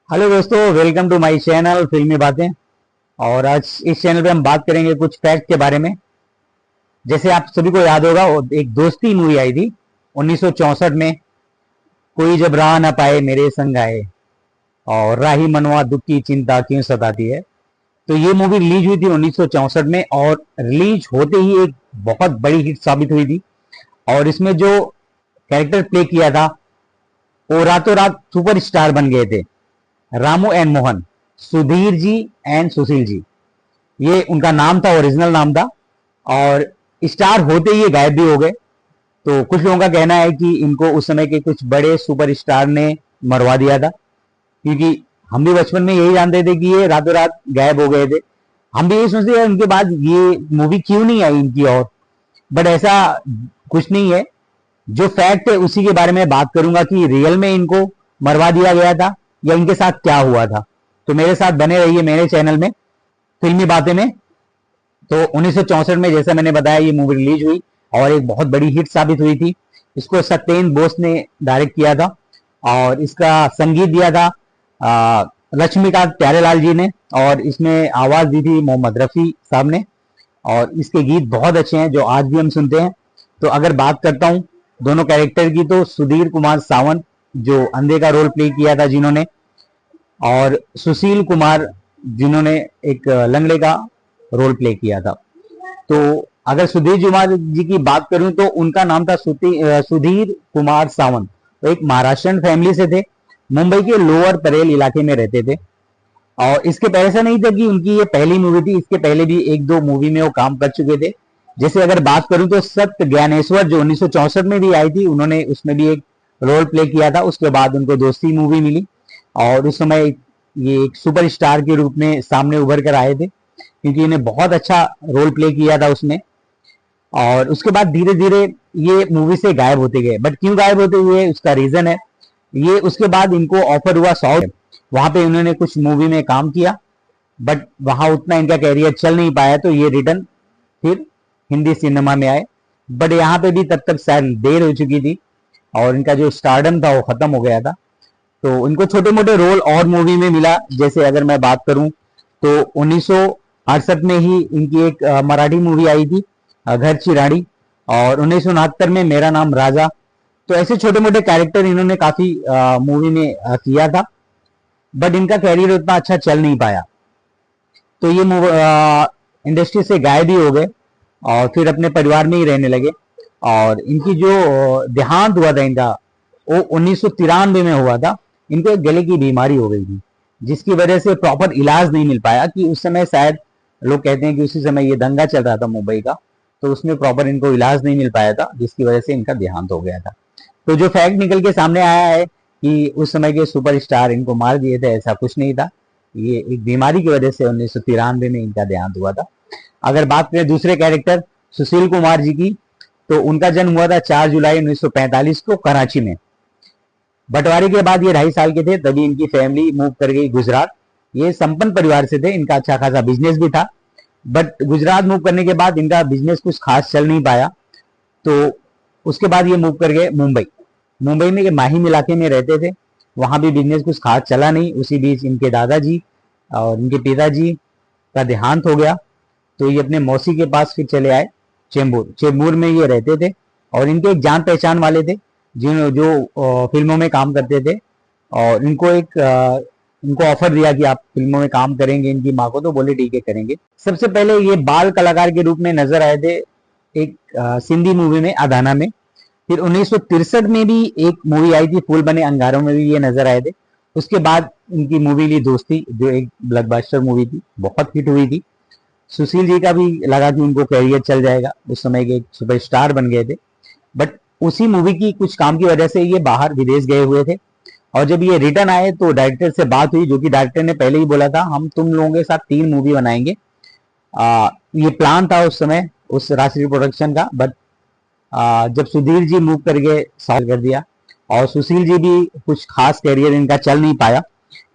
Hello दोस्तों, welcome to my channel फिल्मी बातें। और आज इस चैनल पे हम बात करेंगे कुछ फैक्ट के बारे में। जैसे आप सभी को याद होगा, एक दोस्ती मूवी आई थी 1964 में। कोई जब राह न पाए मेरे संग आए, और राही मनवा दुख की चिंता क्यों सताती है। तो ये मूवी रिलीज हुई थी 1964 में, और रिलीज होते ही एक बहुत बड़ी हिट साबित हुई थी। और इसमें जो कैरेक्टर प्ले किया था वो रातों रात सुपर स्टार बन गए थे। रामू एंड मोहन, सुधीर जी एंड सुशील जी, ये उनका नाम था, ओरिजिनल नाम था। और स्टार होते ही ये गायब भी हो गए। तो कुछ लोगों का कहना है कि इनको उस समय के कुछ बड़े सुपर स्टार ने मरवा दिया था, क्योंकि हम भी बचपन में यही जानते थे कि ये रातों रात गायब हो गए थे। हम भी यही सोचते थे उनके बाद ये मूवी क्यों नहीं आई इनकी। और बट ऐसा कुछ नहीं है। जो फैक्ट है उसी के बारे में बात करूंगा कि रियल में इनको मरवा दिया गया था या इनके साथ क्या हुआ था। तो मेरे साथ बने रहिए मेरे चैनल में फिल्मी बातें में। तो 1964 में जैसा मैंने बताया ये मूवी रिलीज हुई और एक बहुत बड़ी हिट साबित हुई थी। इसको सत्येंद्र बोस ने डायरेक्ट किया था और इसका संगीत दिया था लक्ष्मीकांत प्यारेलाल जी ने, और इसमें आवाज दी थी मोहम्मद रफी साहब ने। और इसके गीत बहुत अच्छे हैं जो आज भी हम सुनते हैं। तो अगर बात करता हूं दोनों कैरेक्टर की, तो सुधीर कुमार सावंत जो अंधे का रोल प्ले किया था जिन्होंने, और सुशील कुमार जिन्होंने एक लंगड़े का रोल प्ले किया था। तो अगर सुधीर कुमार जी की बात करूं तो उनका नाम था सुधीर कुमार सावंत। तो एक महाराष्ट्र फैमिली से थे, मुंबई के लोअर परेल इलाके में रहते थे। और इसके पहले ऐसा नहीं था कि उनकी ये पहली मूवी थी, इसके पहले भी एक दो मूवी में वो काम कर चुके थे। जैसे अगर बात करूं तो सत्य ज्ञानेश्वर जो 1964 में भी आई थी, उन्होंने उसमें भी एक रोल प्ले किया था। उसके बाद उनको दोस्ती मूवी मिली और उस समय ये एक सुपर स्टार के रूप में सामने उभर कर आए थे, क्योंकि इन्हें बहुत अच्छा रोल प्ले किया था उसमें। और उसके बाद धीरे धीरे ये मूवी से गायब होते गए। बट क्यों गायब होते हुए उसका रीजन है, ये उसके बाद इनको ऑफर हुआ साउथ, वहां पे उन्होंने कुछ मूवी में काम किया, बट वहां उतना इनका कैरियर चल नहीं पाया। तो ये रिटर्न फिर हिंदी सिनेमा में आए। बट यहाँ पे भी तब तक शायद देर हो चुकी थी और इनका जो स्टारडम था वो खत्म हो गया था। तो इनको छोटे मोटे रोल और मूवी में मिला। जैसे अगर मैं बात करूं तो 1968 में ही इनकी एक मराठी मूवी आई थी घर चिराड़ी, और 1969 में मेरा नाम राजा। तो ऐसे छोटे मोटे कैरेक्टर इन्होंने काफी मूवी में किया था, बट इनका कैरियर उतना अच्छा चल नहीं पाया। तो ये इंडस्ट्री से गायब ही हो गए और फिर अपने परिवार में ही रहने लगे। और इनकी जो देहांत हुआ था इनका, वो 1993 में हुआ था। इनको एक गले की बीमारी हो गई थी, जिसकी वजह से प्रॉपर इलाज नहीं मिल पाया। कि उस समय शायद लोग कहते हैं कि उसी समय ये दंगा चल रहा था मुंबई का, तो उसमें प्रॉपर इनको इलाज नहीं मिल पाया था, जिसकी वजह से इनका देहांत हो गया था। तो जो फैक्ट निकल के सामने आया है कि उस समय के सुपरस्टार इनको मार दिए थे, ऐसा कुछ नहीं था। ये एक बीमारी की वजह से 1993 में इनका देहांत हुआ था। अगर बात करें दूसरे कैरेक्टर सुशील कुमार जी की, तो उनका जन्म हुआ था 4 जुलाई 1945 को कराची में। बंटवारे के बाद ये 2.5 साल के थे तभी इनकी फैमिली मूव कर गई गुजरात। ये संपन्न परिवार से थे, इनका अच्छा खासा बिजनेस भी था। बट गुजरात मूव करने के बाद इनका बिजनेस कुछ खास चल नहीं पाया। तो उसके बाद ये मूव कर गए मुंबई। मुंबई में ये माहिम इलाके में रहते थे, वहां भी बिजनेस कुछ खास चला नहीं। उसी बीच इनके दादाजी और इनके पिताजी का देहांत हो गया। तो ये अपने मौसी के पास फिर चले आए चेंबूर। चेंबूर में ये रहते थे और इनके एक जान पहचान वाले थे जो फिल्मों में काम करते थे। और इनको ऑफर दिया कि आप फिल्मों में काम करेंगे इनकी माँ को, तो बोले ठीक है करेंगे। सबसे पहले ये बाल कलाकार के रूप में नजर आए थे एक सिंधी मूवी में अदाना में। फिर 1963 में भी एक मूवी आई थी फूल बने अंगारों में भी ये नजर आए थे। उसके बाद इनकी मूवी ली दोस्ती, जो एक ब्लॉकबस्टर मूवी थी, बहुत हिट हुई थी। सुशील जी का भी लगा कि उनको कैरियर चल जाएगा, उस समय के एक सुपरस्टार बन गए थे। बट उसी मूवी की कुछ काम की वजह से ये बाहर विदेश गए हुए थे। और जब ये रिटर्न आए तो डायरेक्टर से बात हुई, जो कि डायरेक्टर ने पहले ही बोला था हम तुम लोगों के साथ 3 मूवी बनाएंगे। ये प्लान था उस समय उस राष्ट्रीय प्रोडक्शन का। बट जब सुधीर जी मूव कर गए साउथ कर दिया, और सुशील जी भी कुछ खास कैरियर इनका चल नहीं पाया।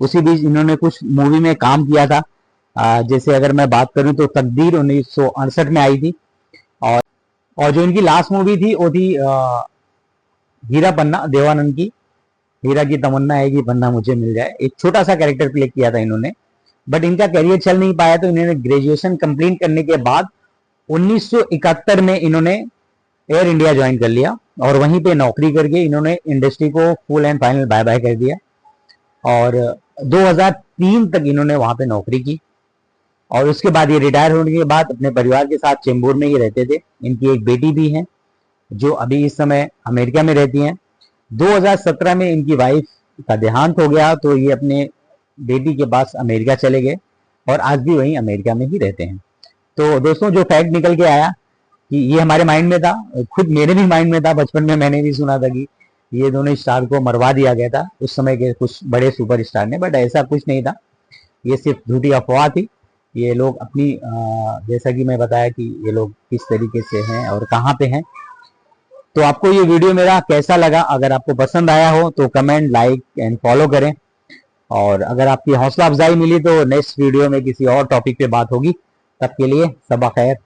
उसी बीच इन्होंने कुछ मूवी में काम किया था। जैसे अगर मैं बात करूं तो तकदीर 1968 में आई थी। और जो इनकी लास्ट मूवी थी वो थी हीरा पन्ना देवानंद की। हीरा की तमन्ना है कि बंदा मुझे मिल जाए, एक छोटा सा कैरेक्टर प्ले किया था इन्होंने। बट इनका करियर चल नहीं पाया, तो इन्होंने ग्रेजुएशन कंप्लीट करने के बाद 1971 में इन्होंने एयर इंडिया ज्वाइन कर लिया और वहीं पे नौकरी करके इन्होंने इंडस्ट्री को full and final bye bye कर दिया। और 2003 तक इन्होंने वहां पे नौकरी की और उसके बाद ये रिटायर होने के बाद अपने परिवार के साथ चेंबूर में ही रहते थे। इनकी एक बेटी भी है जो अभी इस समय अमेरिका में रहती हैं। 2017 में इनकी वाइफ का देहांत हो गया, तो ये अपने बेटी के पास अमेरिका चले गए और आज भी वहीं अमेरिका में ही रहते हैं। तो दोस्तों, जो फैक्ट निकल के आया कि ये हमारे माइंड में था, खुद मेरे भी माइंड में था, बचपन में मैंने भी सुना था कि ये दोनों स्टार को मरवा दिया गया था उस समय के कुछ बड़े सुपर स्टार ने, बट ऐसा कुछ नहीं था, ये सिर्फ झूठी अफवाह थी। ये लोग अपनी जैसा कि मैं बताया कि ये लोग किस तरीके से हैं और कहाँ पे हैं। तो आपको ये वीडियो मेरा कैसा लगा? अगर आपको पसंद आया हो तो कमेंट, लाइक एंड फॉलो करें। और अगर आपकी हौसला अफजाई मिली तो नेक्स्ट वीडियो में किसी और टॉपिक पे बात होगी। तब के लिए सबा खैर।